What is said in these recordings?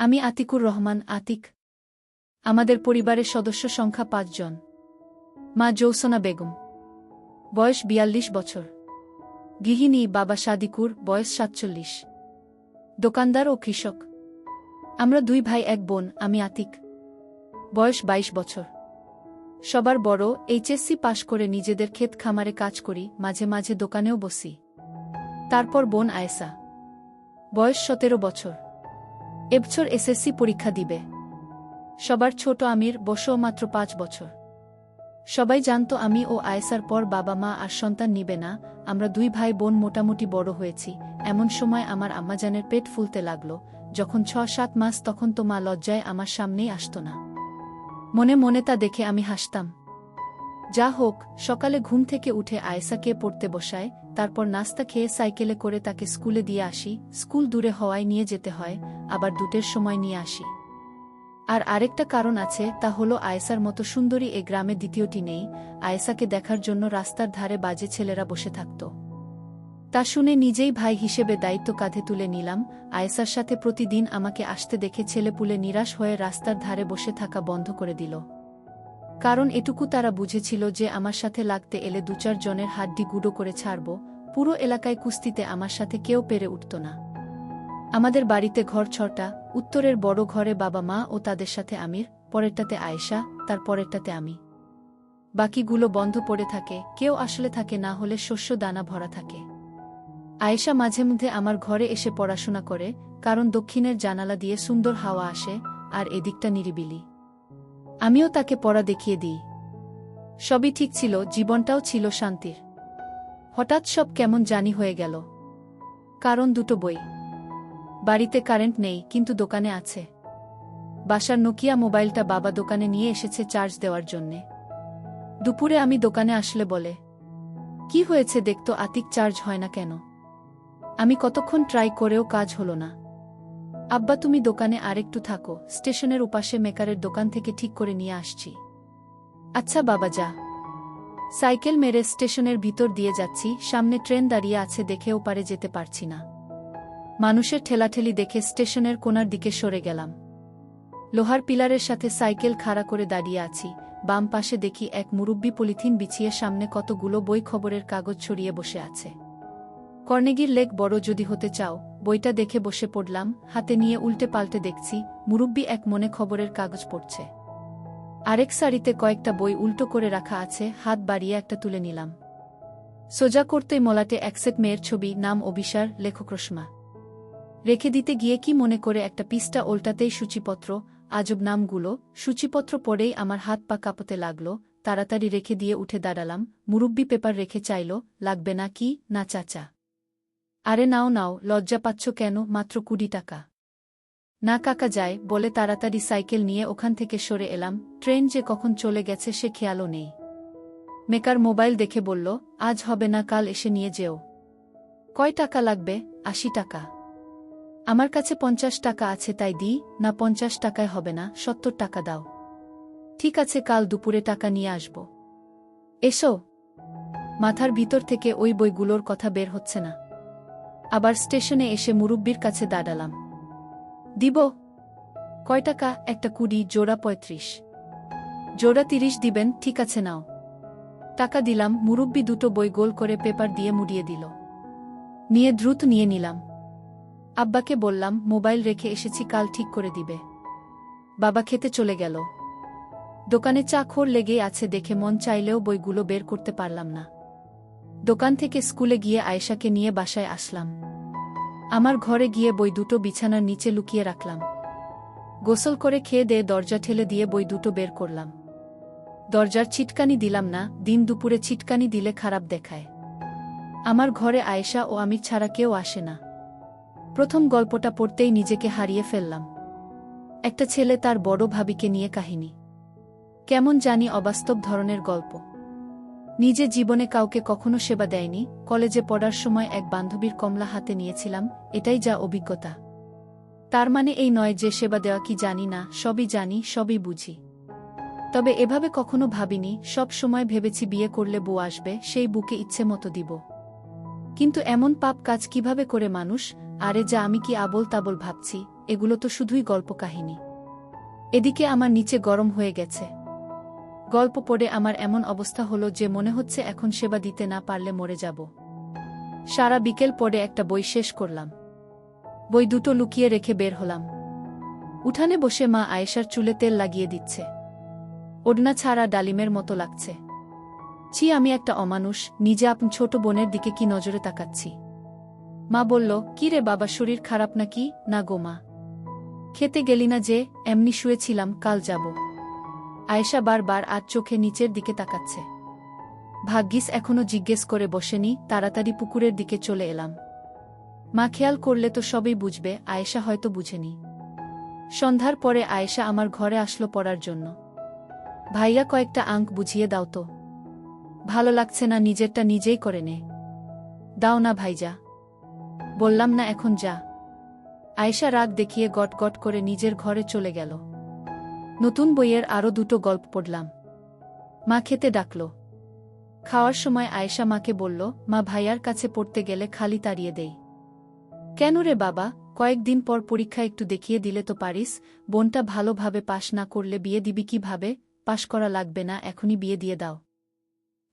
আমি আতিকুর রহমান আতিক। আমাদের পরিবারের সদস্য সংখ্যা ৫ জন। মা জৌসনা বেগম, বয়স ৪২ বছর, গৃহিণী। বাবা সাদিকুর, বয়স ৪৭, দোকানদার ও কৃষক। আমরা ২ ভাই ১ বোন। আমি আতিক, বয়স ২২ বছর, সবার বড়। এইচএসসি পাশ করে নিজেদের ক্ষেত খামারে কাজ করি, মাঝে মাঝে দোকানেও বসি। তারপর বোন আয়েশা, বয়স ১৭ বছর, এবছর এসএসসি পরীক্ষা দিবে। সবার ছোট আমির, বয়সও মাত্র ৫ বছর। সবাই জানত আমি ও আয়েশার পর বাবা মা আর সন্তান নিবে না। আমরা ২ ভাই বোন মোটামুটি বড় হয়েছি। এমন সময় আমার আম্মাজানের পেট ফুলতে লাগল। যখন ৬-৭ মাস, তখন তো মা লজ্জায় আমার সামনেই আসত না। মনে মনে তা দেখে আমি হাসতাম। যা হোক, সকালে ঘুম থেকে উঠে আয়েশাকে পড়তে বসায়, তারপর নাস্তা খেয়ে সাইকেলে করে তাকে স্কুলে দিয়ে আসি। স্কুল দূরে হওয়ায় নিয়ে যেতে হয়, আবার ২টের সময় নিয়ে আসি। আর আরেকটা কারণ আছে, তা হলো আয়েশার মতো সুন্দরী এ গ্রামে দ্বিতীয়টি নেই। আয়েশাকে দেখার জন্য রাস্তার ধারে বাজে ছেলেরা বসে থাকত। তা শুনে নিজেই ভাই হিসেবে দায়িত্ব কাঁধে তুলে নিলাম। আয়েশার সাথে প্রতিদিন আমাকে আসতে দেখে ছেলেপুলে নিরাশ হয়ে রাস্তার ধারে বসে থাকা বন্ধ করে দিল। কারণ এটুকু তারা বুঝেছিল যে আমার সাথে লাগতে এলে ২-৪ জনের হাড্ডি গুঁড়ো করে ছাড়ব। পুরো এলাকায় কুস্তিতে আমার সাথে কেউ পেরে উঠত না। আমাদের বাড়িতে ঘর ৬টা। উত্তরের বড় ঘরে বাবা মা ও তাদের সাথে আমির, পরেরটাতে আয়েশা, তার পরেরটাতে আমি। বাকিগুলো বন্ধ পড়ে থাকে, কেউ আসলে থাকে না, হলে শস্য দানা ভরা থাকে। আয়েশা মাঝে মধ্যে আমার ঘরে এসে পড়াশোনা করে, কারণ দক্ষিণের জানালা দিয়ে সুন্দর হাওয়া আসে আর এদিকটা নিরিবিলি। আমিও তাকে পড়া দেখিয়ে দিই। সবই ঠিক ছিল, জীবনটাও ছিল শান্তির। হঠাৎ সব কেমন জানি হয়ে গেল। কারণ ২টো বই। বাড়িতে কারেন্ট নেই, কিন্তু দোকানে আছে। বাসার নোকিয়া মোবাইলটা বাবা দোকানে নিয়ে এসেছে চার্জ দেওয়ার জন্যে। দুপুরে আমি দোকানে আসলে বলে, কি হয়েছে দেখতো আতিক, চার্জ হয় না কেন? আমি কতক্ষণ ট্রাই করেও কাজ হলো না। আব্বা, তুমি দোকানে আরেকটু থাকো, স্টেশনের উপাশে মেকারের দোকান থেকে ঠিক করে নিয়ে আসছি। আচ্ছা বাবা, যা। সাইকেল মেরে স্টেশনের ভিতর দিয়ে যাচ্ছি। সামনে ট্রেন দাঁড়িয়ে আছে দেখেও পারে যেতে পারছি না। মানুষের ঠেলাঠেলি দেখে স্টেশনের কোণার দিকে সরে গেলাম। লোহার পিলারের সাথে সাইকেল খাড়া করে দাঁড়িয়ে আছি। বাম পাশে দেখি এক মুরব্বি পলিথিন বিছিয়ে সামনে কতগুলো বই, খবরের কাগজ ছড়িয়ে বসে আছে। কর্নেগির লেক বড় যদি হতে চাও বইটা দেখে বসে পড়লাম। হাতে নিয়ে উল্টে পাল্টে দেখছি মুরব্বি এক মনে খবরের কাগজ পড়ছে। আরেক সারিতে কয়েকটা বই উল্টো করে রাখা আছে। হাত বাড়িয়ে একটা তুলে নিলাম। সোজা করতেই মলাটে এক সেট মেয়ের ছবি, নাম অবিসার, লেখক রসমা। রেখে দিতে গিয়ে কি মনে করে একটা পৃষ্ঠা ওল্টাতেই সূচিপত্র। আজব নামগুলো। সূচিপত্র পড়েই আমার হাত পা কাঁপতে লাগল। তাড়াতাড়ি রেখে দিয়ে উঠে দাঁড়ালাম। মুরব্বি পেপার রেখে চাইল, লাগবে না কি? না চাচা। আরে নাও নাও, লজ্জা পাচ্ছ কেন? মাত্র ২০ টাকা। না কাকা, যায় বলে তাড়াতাড়ি সাইকেল নিয়ে ওখান থেকে সরে এলাম। ট্রেন যে কখন চলে গেছে সে খেয়ালও নেই। মেকার মোবাইল দেখে বলল, আজ হবে না, কাল এসে নিয়ে যেও। কয় টাকা লাগবে? ৮০ টাকা। আমার কাছে ৫০ টাকা আছে, তাই দিই। না, ৫০ টাকায় হবে না, ৭০ টাকা দাও। ঠিক আছে, কাল দুপুরে টাকা নিয়ে আসব। এসো। মাথার ভিতর থেকে ওই বইগুলোর কথা বের হচ্ছে না। আবার স্টেশনে এসে মুরব্বির কাছে দাঁড়ালাম। দিব। কয় টাকা? একটা ২০, জোড়া ৩৫। জোড়া ৩০ দিবেন? ঠিক আছে, নাও। টাকা দিলাম। মুরব্বি ২টো বই গোল করে পেপার দিয়ে মুড়িয়ে দিল। নিয়ে দ্রুত নিয়ে নিলাম। আব্বাকে বললাম, মোবাইল রেখে এসেছি, কাল ঠিক করে দিবে। বাবা খেতে চলে গেল। দোকানে চাখর লেগেই আছে দেখে মন চাইলেও বইগুলো বের করতে পারলাম না। দোকান থেকে স্কুলে গিয়ে আয়েশাকে নিয়ে বাসায় আসলাম। আমার ঘরে গিয়ে বই ২টো বিছানার নিচে লুকিয়ে রাখলাম। গোসল করে খেয়ে দিয়ে দরজা ঠেলে দিয়ে বই ২টো বের করলাম। দরজার ছিটকানি দিলাম না, দিন দুপুরে ছিটকানি দিলে খারাপ দেখায়। আমার ঘরে আয়েশা ও আমি ছাড়া কেউ আসে না। প্রথম গল্পটা পড়তেই নিজেকে হারিয়ে ফেললাম। একটা ছেলে তার বড় ভাবিকে নিয়ে কাহিনী। কেমন জানি অবাস্তব ধরনের গল্প। নিজে জীবনে কাউকে কখনো সেবা দেয়নি। কলেজে পড়ার সময় এক বান্ধবীর কমলা হাতে নিয়েছিলাম, এটাই যা অভিজ্ঞতা। তার মানে এই নয় যে সেবা দেওয়া কি জানি না, সবই জানি, সবই বুঝি। তবে এভাবে কখনো ভাবিনি। সব সময় ভেবেছি বিয়ে করলে বউ আসবে, সেই বুকে ইচ্ছে মতো দিব। কিন্তু এমন পাপ কাজ কিভাবে করে মানুষ? আরে যা, আমি কি আবোল তাবোল ভাবছি? এগুলো তো শুধুই গল্প কাহিনী। এদিকে আমার নিচে গরম হয়ে গেছে। গল্প পড়ে আমার এমন অবস্থা হলো যে মনে হচ্ছে এখন সেবা দিতে না পারলে মরে যাব। সারা বিকেল পড়ে একটা বই শেষ করলাম। বই দুটো লুকিয়ে রেখে বের হলাম। উঠানে বসে মা আয়েশার চুলে তেল লাগিয়ে দিচ্ছে। ওড়না ছাড়া ডালিমের মতো লাগছে। ছি, আমি একটা অমানুষ, নিজে আপন ছোট বোনের দিকে কি নজরে তাকাচ্ছি। মা বলল, কি রে বাবা, শরীর খারাপ নাকি? না গো মা। খেতে গেলি না যে? এমনি শুয়েছিলাম, কাল যাব। আয়েশা বারবার আজ চোখে নিচের দিকে তাকাচ্ছে। ভাগ্যিস এখনো জিজ্ঞেস করে বসেনি, তাড়াতাড়ি পুকুরের দিকে চলে এলাম। মা খেয়াল করলে তো সবই বুঝবে, আয়েশা হয়তো বুঝেনি। সন্ধ্যার পরে আয়েশা আমার ঘরে আসলো পড়ার জন্য। ভাইয়া, কয়েকটা আঙ্ক বুঝিয়ে দাও তো। ভালো লাগছে না, নিজেরটা নিজেই করে নে। দাও না ভাইজা। বললাম না এখন যা। আয়েশা রাগ দেখিয়ে গট গট করে নিজের ঘরে চলে গেল। নতুন বইয়ের আরও দুটো গল্প পড়লাম। মা খেতে ডাকল। খাওয়ার সময় আয়েশা মাকে বলল, মা, ভাইয়ার কাছে পড়তে গেলে খালি তাড়িয়ে দেই। কেন রে বাবা? কয়েকদিন পর পরীক্ষা, একটু দেখিয়ে দিলে তো পারিস। বোনটা ভালোভাবে পাশ না করলে বিয়ে দিবি কিভাবে? পাশ করা লাগবে না, এখনই বিয়ে দিয়ে দাও।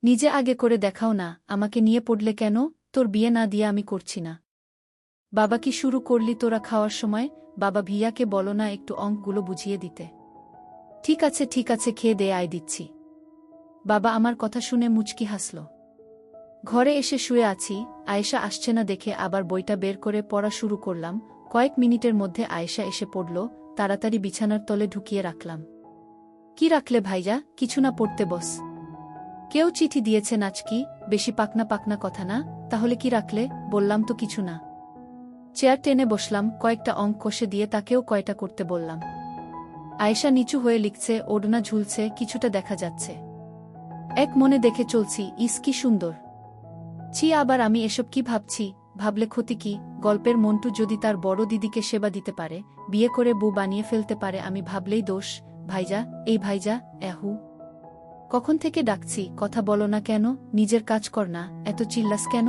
নিজে আগে করে দেখাও না, আমাকে নিয়ে পড়লে কেন? তোর বিয়ে না দিয়ে আমি করছি না। বাবা, কি শুরু করলি তোরা খাওয়ার সময়? বাবা, ভিয়াকে বলো না একটু অঙ্কগুলো বুঝিয়ে দিতে। ঠিক আছে ঠিক আছে, খেয়ে দে, আয় দিচ্ছি। বাবা আমার কথা শুনে মুচকি হাসল। ঘরে এসে শুয়ে আছি, আয়েশা আসছে না দেখে আবার বইটা বের করে পড়া শুরু করলাম। কয়েক মিনিটের মধ্যে আয়েশা এসে পড়ল, তাড়াতাড়ি বিছানার তলে ঢুকিয়ে রাখলাম। কি রাখলে ভাইজা? কিছু না, পড়তে বস। কেউ চিঠি দিয়েছে নাচকি? বেশি পাকনা পাকনা কথা না, তাহলে কি রাখলে? বললাম তো কিছু না। চেয়ার টেনে বসলাম, কয়েকটা অঙ্ক কষে দিয়ে তাকেও কয়টা করতে বললাম। আয়েশা নিচু হয়ে লিখছে, ওড়না ঝুলছে, কিছুটা দেখা যাচ্ছে। এক মনে দেখে চলছি, ইস কি সুন্দর। ছি, আবার আমি এসব কি ভাবছি? ভাবলে ক্ষতি কি? গল্পের মন্টু যদি তার বড় দিদিকে সেবা দিতে পারে, বিয়ে করে বউ বানিয়ে ফেলতে পারে, আমি ভাবলেই দোষ। ভাইজা, এই ভাইজা, এহু কখন থেকে ডাকছি, কথা বলো না কেন? নিজের কাজ কর না, এত চিল্লাস কেন?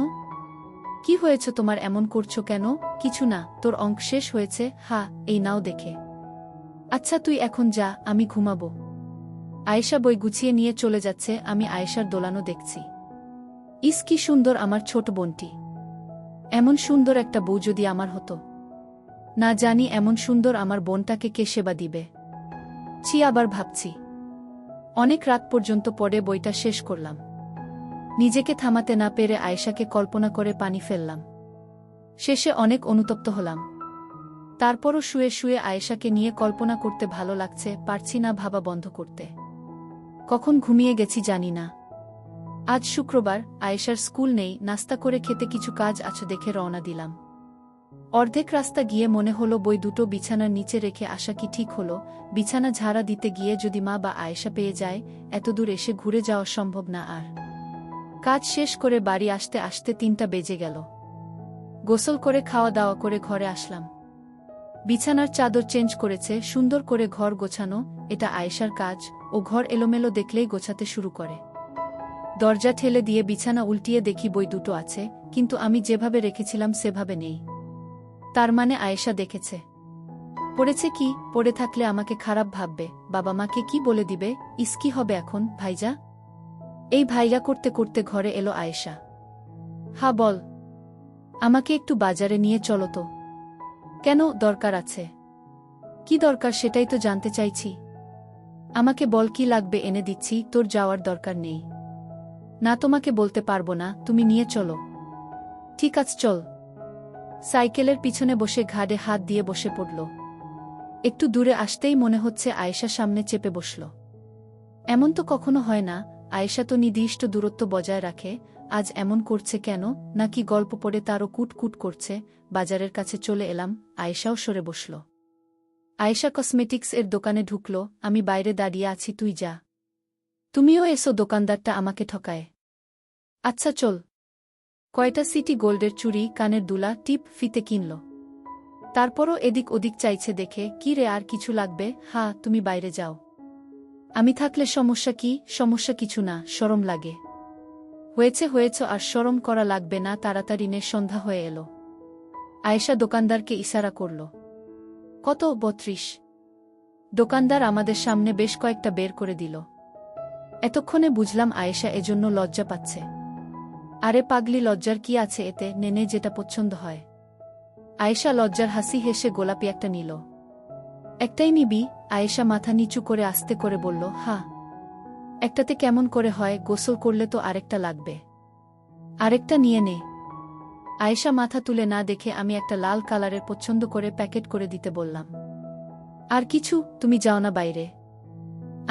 কি হয়েছে তোমার, এমন করছো কেন? কিছু না, তোর অঙ্ক শেষ হয়েছে। হা, এই নাও দেখে। আচ্ছা তুই এখন যা, আমি ঘুমাবো। আয়েশা বই গুছিয়ে নিয়ে চলে যাচ্ছে, আমি আয়েশার দোলানো দেখছি। ইস কি সুন্দর আমার ছোট বোনটি। এমন সুন্দর একটা বউ যদি আমার হতো। না জানি এমন সুন্দর আমার বোনটাকে কে সেবা দিবে। ছি, আবার ভাবছি। অনেক রাত পর্যন্ত পড়ে বইটা শেষ করলাম। নিজেকে থামাতে না পেরে আয়েশাকে কল্পনা করে পানি ফেললাম। শেষে অনেক অনুতপ্ত হলাম। তারপরও শুয়ে শুয়ে আয়েশাকে নিয়ে কল্পনা করতে ভালো লাগছে, পারছি না ভাবা বন্ধ করতে। কখন ঘুমিয়ে গেছি জানি না। আজ শুক্রবার, আয়েশার স্কুল নেই, নাস্তা করে খেতে কিছু কাজ আছে দেখে রওনা দিলাম। অর্ধেক রাস্তা গিয়ে মনে হলো বই দুটো বিছানার নিচে রেখে আসা কি ঠিক হলো? বিছানা ঝাড়া দিতে গিয়ে যদি মা বা আয়েশা পেয়ে যায়, এতদূর এসে ঘুরে যাওয়া সম্ভব না আর। কাজ শেষ করে বাড়ি আসতে আসতে 3টা বেজে গেল। গোসল করে খাওয়া দাওয়া করে ঘরে আসলাম। বিছানার চাদর চেঞ্জ করেছে, সুন্দর করে ঘর গোছানো, এটা আয়েশার কাজ। ও ঘর এলোমেলো দেখলেই গোছাতে শুরু করে। দরজা ঠেলে দিয়ে বিছানা উল্টিয়ে দেখি বই দুটো আছে, কিন্তু আমি যেভাবে রেখেছিলাম সেভাবে নেই। তার মানে আয়েশা দেখেছে। পড়েছে কি? পড়ে থাকলে আমাকে খারাপ ভাববে, বাবা মাকে কি বলে দিবে? ইস কি হবে এখন, ভাইজা? এই ভাইয়া করতে করতে ঘরে এলো আয়েশা। হা বল। আমাকে একটু বাজারে নিয়ে চলো তো। কেন, দরকার আছে? কি দরকার সেটাই তো জানতে চাইছি। আমাকে বল কি লাগবে, এনে দিচ্ছি, তোর যাওয়ার দরকার নেই। না, তোমাকে বলতে পারবো না, তুমি নিয়ে চলো। ঠিক আছে চল। সাইকেলের পিছনে বসে ঘাড়ে হাত দিয়ে বসে পড়ল। একটু দূরে আসতেই মনে হচ্ছে আয়েশা সামনে চেপে বসল। এমন তো কখনো হয় না, আয়েশা তো নির্দিষ্ট দূরত্ব বজায় রাখে। আজ এমন করছে কেন? নাকি গল্প পড়ে তারও কুটকুট করছে? বাজারের কাছে চলে এলাম, আয়েশাও সরে বসল। আয়েশা কসমেটিক্স এর দোকানে ঢুকল, আমি বাইরে দাঁড়িয়ে আছি, তুই যা। তুমিও এসো, দোকানদারটা আমাকে ঠকায়। আচ্ছা চল। কয়টা সিটি গোল্ডের চুড়ি, কানের দুলা, টিপ, ফিতে কিনল। তারপরও এদিক ওদিক চাইছে দেখে, কি রে আর কিছু লাগবে? হ্যাঁ, তুমি বাইরে যাও। আমি থাকলে সমস্যা কি? সমস্যা কিছু না, শরম লাগে। হয়েছে হয়েছে, আর শরম করা লাগবে না, তাড়াতাড়ি নে, সন্ধ্যা হয়ে এলো। আয়েশা দোকানদারকে ইশারা করল। কত? ৩২। দোকানদার আমাদের সামনে বেশ কয়েকটা বের করে দিল। এতক্ষণে বুঝলাম আয়েশা এজন্য লজ্জা পাচ্ছে। আরে পাগলি, লজ্জার কি আছে এতে? নেনে যেটা পছন্দ হয়। আয়েশা লজ্জার হাসি হেসে গোলাপি একটা নিল। একটাই নিবি? আয়েশা মাথা নিচু করে আস্তে করে বলল, হ্যাঁ। একটাতে কেমন করে হয়? গোসল করলে তো আরেকটা লাগবে। আরেকটা নিয়ে নে। আয়েশা মাথা তুলে না দেখে আমি একটা লাল কালারের পছন্দ করে প্যাকেট করে দিতে বললাম। আর কিছু? তুমি যাও না বাইরে।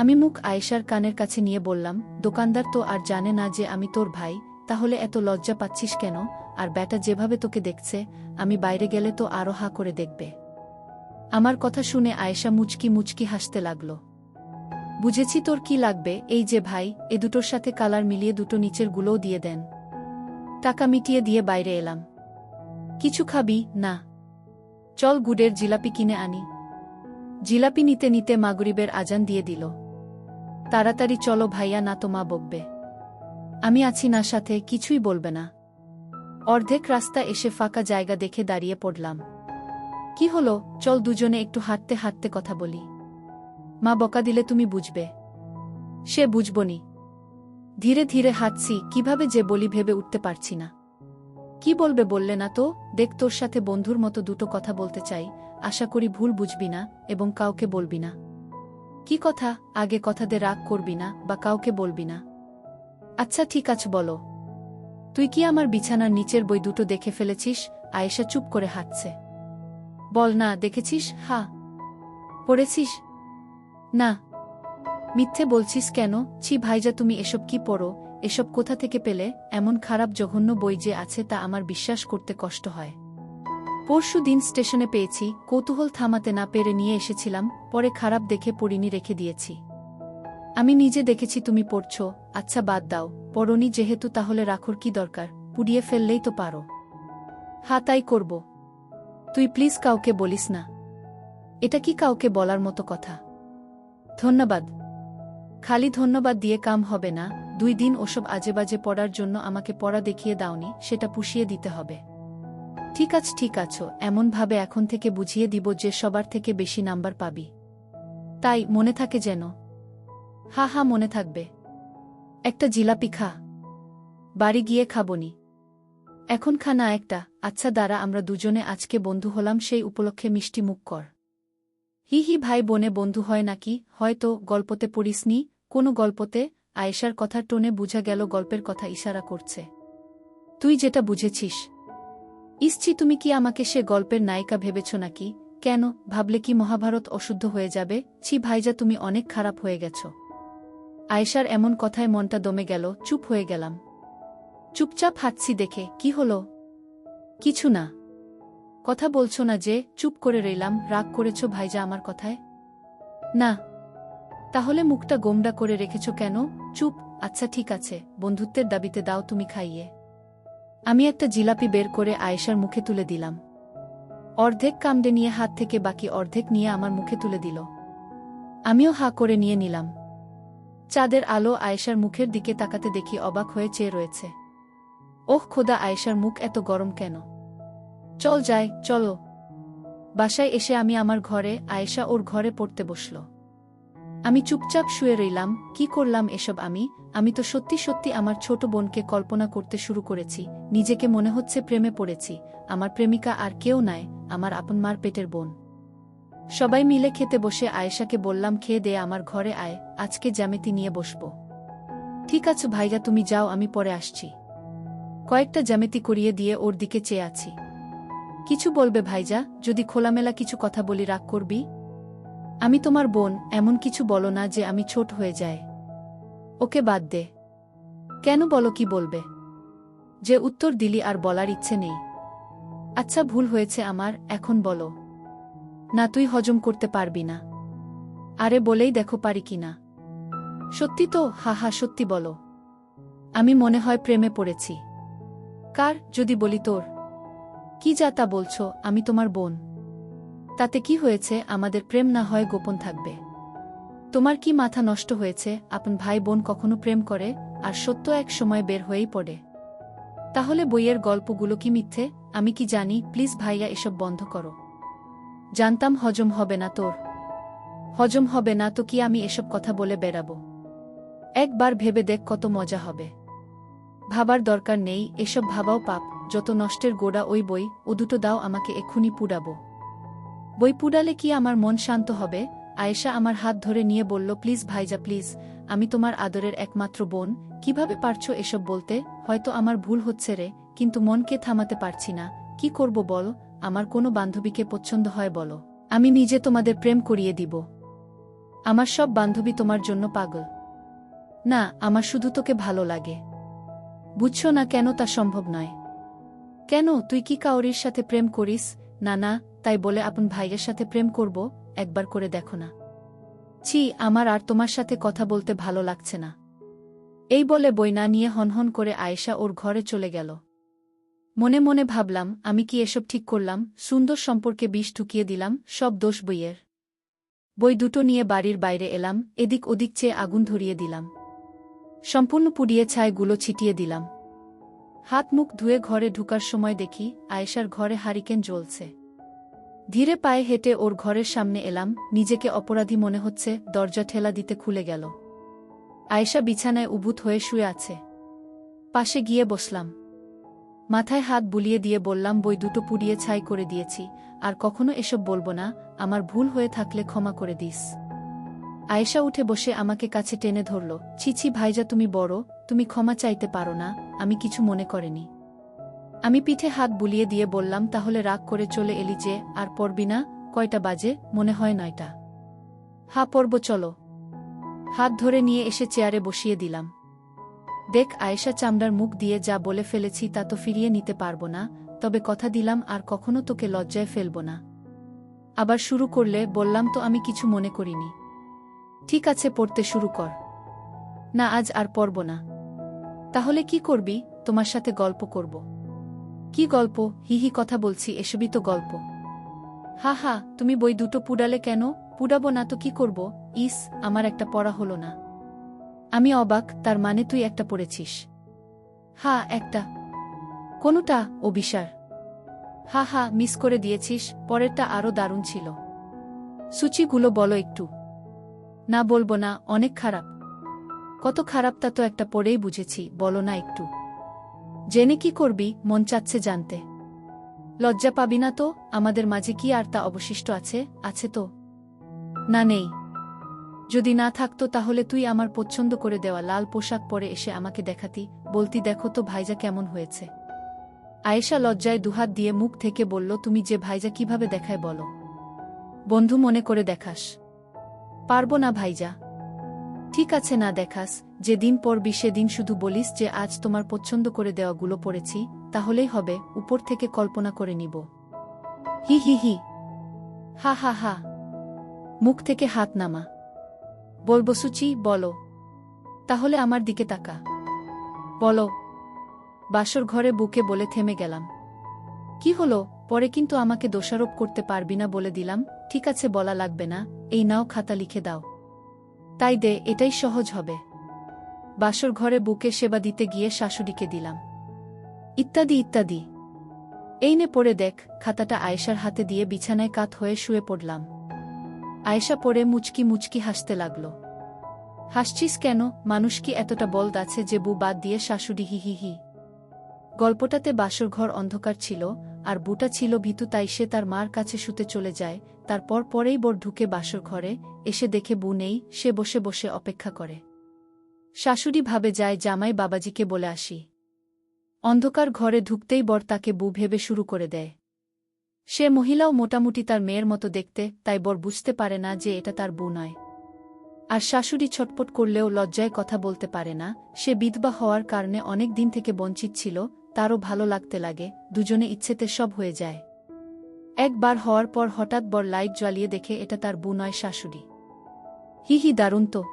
আমি মুখ আয়েশার কানের কাছে নিয়ে বললাম, দোকানদার তো আর জানে না যে আমি তোর ভাই, তাহলে এত লজ্জা পাচ্ছিস কেন? আর ব্যাটা যেভাবে তোকে দেখছে, আমি বাইরে গেলে তো আরো হা করে দেখবে। আমার কথা শুনে আয়েশা মুচকি মুচকি হাসতে লাগল। বুঝেছি তোর কি লাগবে। এই যে ভাই, এ দুটোর সাথে কালার মিলিয়ে দুটো নিচের গুলোও দিয়ে দেন। টাকা মিটিয়ে দিয়ে বাইরে এলাম। কিছু খাবি? না। চল গুড়ের জিলাপি কিনে আনি। জিলাপি নিতে নিতে মাগরিবের আজান দিয়ে দিল। তাড়াতাড়ি চলো ভাইয়া, না তো মা বকবে। আমি আছি না সাথে, কিছুই বলবে না। অর্ধেক রাস্তা এসে ফাঁকা জায়গা দেখে দাঁড়িয়ে পড়লাম। কি হলো? চল দুজনে একটু হাঁটতে হাঁটতে কথা বলি। মা বকা দিলে তুমি বুঝবে। সে বুঝবনি। ধীরে ধীরে হাঁটছি, কিভাবে যে বলি ভেবে উঠতে পারছি না। কি বলবে বললে না তো? দেখ, তোর সাথে বন্ধুর মতো দুটো কথা বলতে চাই, আশা করি ভুল বুঝবি না এবং কাউকে বলবি না। কি কথা? আগে কথা দে, রাগ করবি না বা কাউকে বলবি না। আচ্ছা ঠিক আছে, বলো। তুই কি আমার বিছানার নিচের বই দুটো দেখে ফেলেছিস? আয়েশা চুপ করে হাঁটছে। বল না, দেখেছিস? হ্যাঁ। পড়েছিস? না। মিথ্যে বলছিস কেন? ছি ভাইজা, তুমি এসব কি পড়ো? এসব কোথা থেকে পেলে? এমন খারাপ জঘন্য বই যে আছে তা আমার বিশ্বাস করতে কষ্ট হয়। পরশু দিন স্টেশনে পেয়েছি, কৌতূহল থামাতে না পেরে নিয়ে এসেছিলাম, পরে খারাপ দেখে পড়িনি, রেখে দিয়েছি। আমি নিজে দেখেছি তুমি পড়ছো। আচ্ছা বাদ দাও, পড়নি যেহেতু তাহলে রাখোর কি দরকার? পুড়িয়ে ফেললেই তো পারো। হ্যাঁ তাই করব। তুই প্লিজ কাউকে বলিস না। এটা কি কাউকে বলার মতো কথা? ধন্যবাদ। খালি ধন্যবাদ দিয়ে কাম হবে না। 2 দিন ওসব আজেবাজে পড়ার জন্য আমাকে পড়া দেখিয়ে দাওনি, সেটা পুষিয়ে দিতে হবে। ঠিক আছো, এমনভাবে এখন থেকে বুঝিয়ে দিব যে সবার থেকে বেশি নাম্বার পাবি। তাই মনে থাকে যেন। হা হা, মনে থাকবে। একটা জিলাপি খা। বাড়ি গিয়ে খাবনি। এখন খা না একটা। আচ্ছা দাঁড়া, আমরা দুজনে আজকে বন্ধু হলাম, সেই উপলক্ষে মিষ্টি মুখ কর। হি হি, ভাই বোনে বন্ধু হয় নাকি? হয়তো গল্পতে পড়িসনি। কোনো গল্পতে? আয়েশার কথার টোনে বুঝা গেল গল্পের কথা ইশারা করছে। তুই যেটা বুঝেছিস। ইসছি, তুমি কি আমাকে সে গল্পের নায়িকা ভেবেছ নাকি? কেন, ভাবলে কি মহাভারত অশুদ্ধ হয়ে যাবে? ছি ভাইজা, তুমি অনেক খারাপ হয়ে গেছ। আয়েশার এমন কথায় মনটা দমে গেল, চুপ হয়ে গেলাম। চুপচাপ হাঁটছি দেখে। কি হলো? কিছু না। কথা বলছো না যে? চুপ করে রইলাম। রাগ করেছ ভাইজা আমার কথায়? না। তাহলে মুখটা গোমড়া করে রেখেছ কেন? চুপ। আচ্ছা ঠিক আছে, বন্ধুত্বের দাবিতে দাও তুমি খাইয়ে। আমি একটা জিলাপি বের করে আয়েশার মুখে তুলে দিলাম। অর্ধেক কামড়ে নিয়ে হাত থেকে বাকি অর্ধেক নিয়ে আমার মুখে তুলে দিল। আমিও হা করে নিয়ে নিলাম। চাঁদের আলো আয়েশার মুখের দিকে তাকাতে দেখি অবাক হয়ে চেয়ে রয়েছে। ওহ খোদা, আয়েশার মুখ এত গরম কেন? চল যাই, চলো। বাসায় এসে আমি আমার ঘরে, আয়েশা ওর ঘরে পড়তে বসল। আমি চুপচাপ শুয়ে রইলাম। কি করলাম এসব আমি তো সত্যি সত্যি আমার ছোট বোনকে কল্পনা করতে শুরু করেছি। নিজেকে মনে হচ্ছে প্রেমে পড়েছি। আমার প্রেমিকা আর কেউ নয়, আমার আপন মার পেটের বোন। সবাই মিলে খেতে বসে আয়েশাকে বললাম, খেয়ে দে, আমার ঘরে আয়, আজকে জ্যামিতি নিয়ে বসবো। ঠিক আছে ভাইয়া, তুমি যাও, আমি পরে আসছি। কয়েকটা জ্যামিতি করিয়ে দিয়ে ওর দিকে চেয়ে আছি। কিছু বলবে ভাইজা? যদি খোলামেলা কিছু কথা বলি রাগ করবি? আমি তোমার বোন, এমন কিছু বলো না যে আমি ছোট হয়ে যায়। ওকে বাদ দে। কেন, বলো কি বলবে? যে উত্তর দিলি আর বলার ইচ্ছে নেই। আচ্ছা ভুল হয়েছে আমার, এখন বলো। না, তুই হজম করতে পারবি না। আরে বলেই দেখো পারি কিনা। সত্যি তো? হা হা, সত্যি বলো। আমি মনে হয় প্রেমে পড়েছি। কার? যদি বলি তোর। কি যা তা বলছো? আমি তোমার বোন। তাতে কি হয়েছে? আমাদের প্রেম না হয় গোপন থাকবে। তোমার কি মাথা নষ্ট হয়েছে? আপন ভাই বোন কখনো প্রেম করে? আর সত্য এক সময় বের হয়েই পড়ে। তাহলে বইয়ের গল্পগুলো কি মিথ্যে? আমি কি জানি? প্লিজ ভাইয়া, এসব বন্ধ করো। জানতাম হজম হবে না তোর। হজম হবে না তো কি আমি এসব কথা বলে বেড়াবো? একবার ভেবে দেখ কত মজা হবে। ভাবার দরকার নেই, এসব ভাবাও পাপ। যত নষ্টের গোড়া ওই বই, ও দুটো দাও আমাকে, এক্ষুনি পুড়াবো। বই পুড়ালে কি আমার মন শান্ত হবে? আয়েশা আমার হাত ধরে নিয়ে বলল, প্লিজ ভাইজা প্লিজ, আমি তোমার আদরের একমাত্র বোন, কিভাবে পারছো এসব বলতে? হয়তো আমার ভুল হচ্ছে রে, কিন্তু মনকে থামাতে পারছি না। কি করব বল? আমার কোনো বান্ধবীকে পছন্দ হয় বলো, আমি নিজে তোমাদের প্রেম করিয়ে দিব। আমার সব বান্ধবী তোমার জন্য পাগল। না, আমার শুধু তোকে ভালো লাগে। বুঝছো না কেন তা সম্ভব নয়? কেন, তুই কি কাউরির সাথে প্রেম করিস? না না, তাই বলে আপন ভাইয়ের সাথে প্রেম করব? একবার করে দেখো না। ছি, আমার আর তোমার সাথে কথা বলতে ভালো লাগছে না। এই বলে বই না নিয়ে হনহন করে আয়েশা ওর ঘরে চলে গেল। মনে মনে ভাবলাম, আমি কি এসব ঠিক করলাম? সুন্দর সম্পর্কে বিষ ঢুকিয়ে দিলাম, সব দোষ বইয়ের। বই দুটো নিয়ে বাড়ির বাইরে এলাম, এদিক ওদিক চেয়ে আগুন ধরিয়ে দিলাম। সম্পূর্ণ পুড়িয়ে ছাইগুলো ছিটিয়ে দিলাম। হাত মুখ ধুয়ে ঘরে ঢুকার সময় দেখি আয়েশার ঘরে হারিকেন জ্বলছে। ধীরে পায়ে হেঁটে ওর ঘরের সামনে এলাম, নিজেকে অপরাধী মনে হচ্ছে। দরজা ঠেলা দিতে খুলে গেল। আয়েশা বিছানায় উবুত হয়ে শুয়ে আছে। পাশে গিয়ে বসলাম। মাথায় হাত বুলিয়ে দিয়ে বললাম, বই দুটো পুড়িয়ে ছাই করে দিয়েছি, আর কখনো এসব বলবো না। আমার ভুল হয়ে থাকলে ক্ষমা করে দিস। আয়েশা উঠে বসে আমাকে কাছে টেনে ধরল। ছি ছি ভাইজা, তুমি বড়, তুমি ক্ষমা চাইতে পারো না? আমি কিছু মনে করিনি। আমি পিঠে হাত বুলিয়ে দিয়ে বললাম, তাহলে রাগ করে চলে এলি যে, আর পড়বি না? কয়টা বাজে? মনে হয় 9টা। হা, পড়ব, চলো। হাত ধরে নিয়ে এসে চেয়ারে বসিয়ে দিলাম। দেখ আয়েশা, চামড়ার মুখ দিয়ে যা বলে ফেলেছি তা তো ফিরিয়ে নিতে পারবো না, তবে কথা দিলাম আর কখনো তোকে লজ্জায় ফেলব না। আবার শুরু করলে? বললাম তো আমি কিছু মনে করিনি। ঠিক আছে, পড়তে শুরু কর। না, আজ আর পড়ব না। তাহলে কি করবি? তোমার সাথে গল্প করব। কি গল্প? হিহি, কথা বলছি, এসবই তো গল্প। হা হা, তুমি বই দুটো পুড়ালে কেন? পুড়াবো না তো কি করব? ইস, আমার একটা পড়া হলো না। আমি অবাক, তার মানে তুই একটা পড়েছিস? হা, একটা। কোনটা? অভিসার। হা হা, মিস করে দিয়েছিস, পরেরটা আরও দারুণ ছিল। সূচিগুলো বলো একটু। না, বলবো না, অনেক খারাপ। কত খারাপ তা তো একটা পড়েই বুঝেছি, বলো না একটু। জেনে কি করবি? মন চাচ্ছে জানতে। লজ্জা পাবি না তো? আমাদের মাঝে কি আর তা অবশিষ্ট আছে? আছে তো? না, নেই। যদি না থাকতো তাহলে তুই আমার পছন্দ করে দেওয়া লাল পোশাক পরে এসে আমাকে দেখাতি, বলতি, দেখো তো ভাইজা কেমন হয়েছে। আয়েশা লজ্জায় দুহাত দিয়ে মুখ থেকে বলল, তুমি যে ভাইজা কিভাবে দেখায় বলো? বন্ধু মনে করে দেখাস? পারবো না ভাইজা। ঠিক আছে, না দেখাস। যেদিন পড়বি সেদিন শুধু বলিস যে আজ তোমার পছন্দ করে দেওয়াগুলো পড়েছি, তাহলেই হবে। উপর থেকে কল্পনা করে নিব। হি হি হি। হা হা হা। মুখ থেকে হাত নামা। বলবো সুচি, বলো। তাহলে আমার দিকে তাকা। বলো। বাসর ঘরে বুকে বলে থেমে গেলাম। কি হলো? পরে কিন্তু আমাকে দোষারোপ করতে পারবি না বলে দিলাম। ঠিক আছে, বলা লাগবে না। এই নাও, খাতা লিখে দাও। তাই দে, এটাই সহজ হবে। বাসর ঘরে বুকে সেবা দিতে গিয়ে শাশুড়িকে দিলাম। ইত্যাদি ইত্যাদি। এই নে পড়ে দেখ। খাতাটা আয়েশার হাতে দিয়ে বিছানায় কাত হয়ে শুয়ে পড়লাম। আয়েশা পড়ে মুচকি মুচকি হাসতে লাগল। হাসছিস কেন? মানুষ কি এতটা বলদ আছে যে বউ বাদ দিয়ে শাশুড়ি? হি হি হি। গল্পটাতে বাসরঘর অন্ধকার ছিল, আর বুটা ছিল ভীতু, তাই সে তার মার কাছে শুতে চলে যায়। তারপর পরেই বর ঢুকে বাসর ঘরে, এসে দেখে বউ নেই, সে বসে বসে অপেক্ষা করে। শাশুড়ি ভাবে যায় জামাই বাবাজিকে বলে আসি। অন্ধকার ঘরে ঢুকতেই বর তাকে বউ ভেবে শুরু করে দেয়। সে মহিলাও মোটামুটি তার মেয়ের মতো দেখতে, তাই বর বুঝতে পারে না যে এটা তার বউ নয়। আর শাশুড়ি ছটপট করলেও লজ্জায় কথা বলতে পারে না। সে বিধবা হওয়ার কারণে অনেক দিন থেকে বঞ্চিত ছিল, তারও ভালো লাগতে লাগে, দুজনে ইচ্ছেতে সব হয়ে যায়। একবার হওয়ার পর হঠাৎ বর লাইট জ্বালিয়ে দেখে এটা তার বউ নয়, শাশুড়ি। হি হি, দারুণ তো।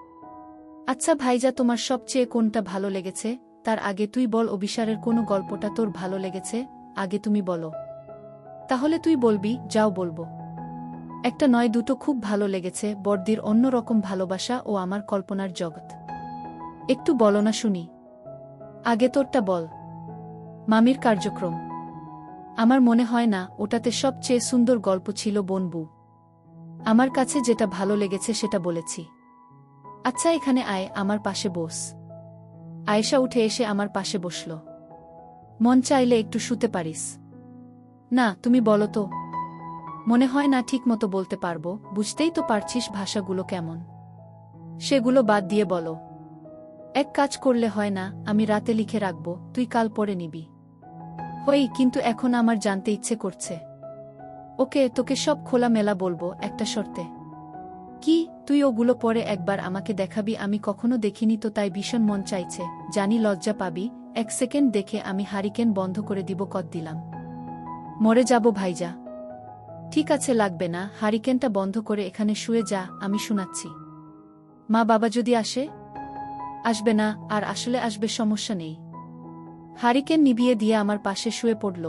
আচ্ছা ভাইজা, তোমার সবচেয়ে কোনটা ভালো লেগেছে? তার আগে তুই বল, অভিসারের কোনো গল্পটা তোর ভালো লেগেছে? আগে তুমি বলো। তাহলে তুই বলবি? যাও, বলবো। একটা নয়, দুটো খুব ভালো লেগেছে। বড়দির অন্য রকম ভালোবাসা ও আমার কল্পনার জগৎ। একটু বলো না শুনি। আগে তোরটা বল। মামির কার্যক্রম। আমার মনে হয় না ওটাতে সবচেয়ে সুন্দর গল্প ছিল বনবু। আমার কাছে যেটা ভালো লেগেছে সেটা বলেছি। আচ্ছা এখানে আয়, আমার পাশে বস। আয়েশা উঠে এসে আমার পাশে বসল। মন চাইলে একটু শুতে পারিস। না, তুমি বলো তো। মনে হয় না ঠিক মতো বলতে পারবো, বুঝতেই তো পারছিস ভাষাগুলো কেমন। সেগুলো বাদ দিয়ে বলো। এক কাজ করলে হয় না, আমি রাতে লিখে রাখবো, তুই কাল পড়ে নিবি। হই, কিন্তু এখন আমার জানতে ইচ্ছে করছে। ওকে, তোকে সব খোলামেলা বলবো, একটা শর্তে। কি? তুই ওগুলো পরে একবার আমাকে দেখাবি। আমি কখনো দেখিনি তো, তাই ভীষণ মন চাইছে। জানি লজ্জা পাবি। 1 সেকেন্ড দেখে আমি হারিকেন বন্ধ করে দিব। কদ দিলাম। মরে যাব ভাইজা। ঠিক আছে, লাগবে না। হারিকেনটা বন্ধ করে এখানে শুয়ে যা, আমি শোনাচ্ছি। মা বাবা যদি আসে? আসবে না, আর আসলে আসবে, সমস্যা নেই। হারিকেন নিভিয়ে দিয়ে আমার পাশে শুয়ে পড়ল।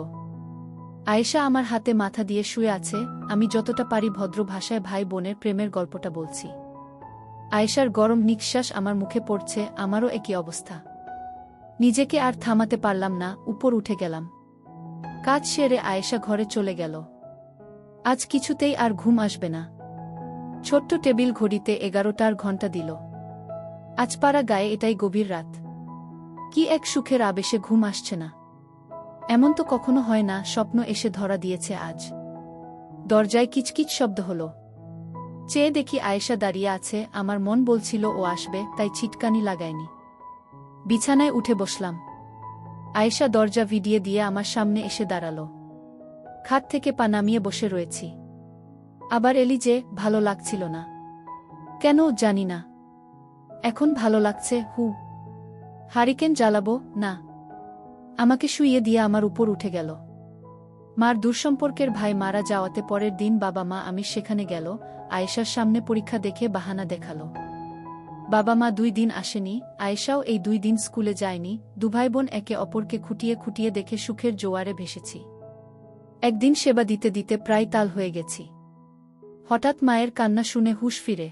আয়েশা আমার হাতে মাথা দিয়ে শুয়ে আছে। আমি যতটা পারি ভদ্র ভাষায় ভাই বোনের প্রেমের গল্পটা বলছি। আয়েশার গরম নিঃশ্বাস আমার মুখে পড়ছে। আমারও একই অবস্থা। নিজেকে আর থামাতে পারলাম না, উপর উঠে গেলাম। কাজ সেরে আয়েশা ঘরে চলে গেল। আজ কিছুতেই আর ঘুম আসবে না। ছোট্ট টেবিল ঘড়িতে 11টার ঘণ্টা দিল। আজ পাড়া গায়ে এটাই গভীর রাত। কি এক সুখের আবেশে ঘুম আসছে না। এমন তো কখনো হয় না। স্বপ্ন এসে ধরা দিয়েছে আজ। দরজায় কিচকিচ শব্দ হলো। চেয়ে দেখি আয়েশা দাঁড়িয়ে আছে। আমার মন বলছিল ও আসবে, তাই ছিটকানি লাগায়নি। বিছানায় উঠে বসলাম। আয়েশা দরজা ভিডিয়ে দিয়ে আমার সামনে এসে দাঁড়ালো। খাট থেকে পা নামিয়ে বসে রয়েছি। আবার এলি যে? ভালো লাগছিল না? কেন জানি না, এখন ভালো লাগছে। হারিকেন জ্বালাবো? না। আমাকে শুইয়ে দিয়ে আমার উপর উঠে গেল। মার দূরসম্পর্কের ভাই মারা যাওয়াতে পরের দিন বাবা মা আমি সেখানে গেল। আয়েশার সামনে পরীক্ষা দেখে বাহানা দেখালো। বাবা মা 2 দিন আসেনি। আয়েশাও এই 2 দিন স্কুলে যায়নি। দুভাই বোন একে অপরকে খুঁটিয়ে খুঁটিয়ে দেখে সুখের জোয়ারে ভেসেছি। একদিন সেবা দিতে দিতে প্রায় তাল হয়ে গেছি। হঠাৎ মায়ের কান্না শুনে হুঁশ ফিরে।